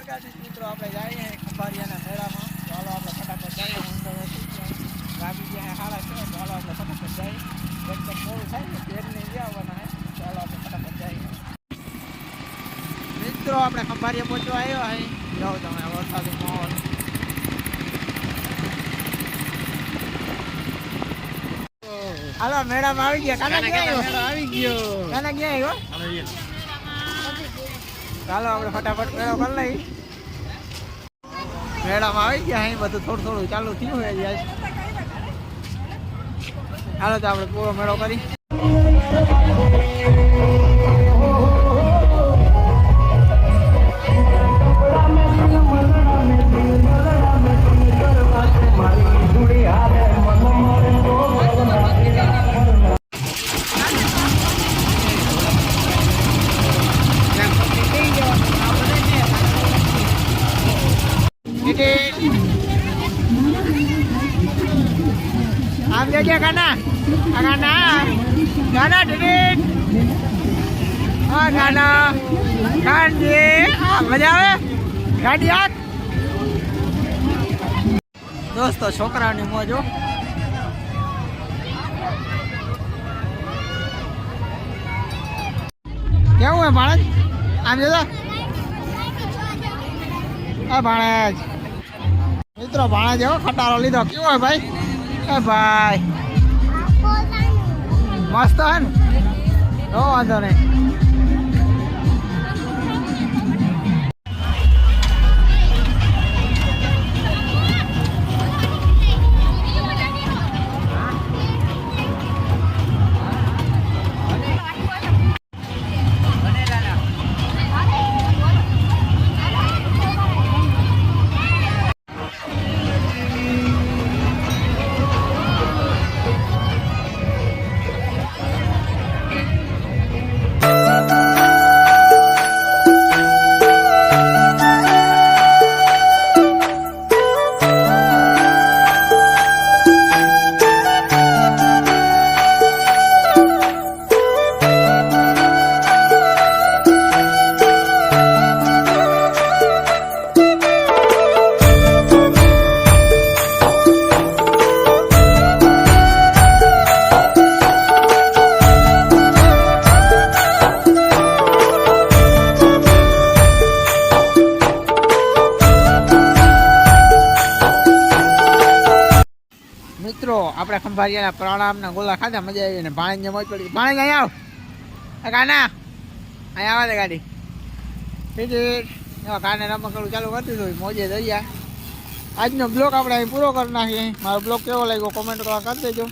મિત્રો આપણે જઈએ ખંભાળિયાના મેળામાં. ચાલો આપણે ફટાફટ જઈએ. ગાડી ગયા સાડા છે. ચાલો આપણે ફટાફટ જઈએ. એકદમ મોડું થાય ને તેરની જે આવવાના છે. ચાલો આપણે ફટાફટ જઈએ. મિત્રો આપણે ખંભાળિયા પહોંચવા આવ્યા છે. જાઓ તમે વરસાદી માહોલ. હાલો મેળામાં આવી ગયા. કાના ક્યાં આવી ગયો? કાના ક્યાં આવ્યો? ચાલો આપણે ફટાફટ મેળો કરી લઈ. મેળામાં આવી ગયા અહીં બધું થોડું થોડું ચાલુ થયું હોય જાય. ચાલો તો આપણે પૂરો મેળો કરી. આમ જજે કાના ટિકિટ. હા કાના કાનજી મજા આવે ગાડી હાથ. દોસ્તો છોકરાની મોજો. કેવું હે ભાણેજ? આમ જતા ભાણેજ. મિત્રો ભાણેજ એવો ખટારો લીધો. કેવો હે ભાઈ? એ ભાઈ મસ્ત હે ને? વાંધો નહીં. મિત્રો આપણે ખંભાળિયાના પ્રણામના ગોલા ખાધા. મજા આવી ને ભાણે મોજ પડી. ભાણે અહીંયા આવ કાના. અહીંયા આવે ગાડી ટિકિટ. કાને રમકડું ચાલુ કરી દીધું. મોજે દરિયા. આજનો બ્લોગ આપણે અહીં પૂરો કરી નાખીએ. મારો બ્લોગ કેવો લાગ્યો કોમેન્ટ કરી દેજો.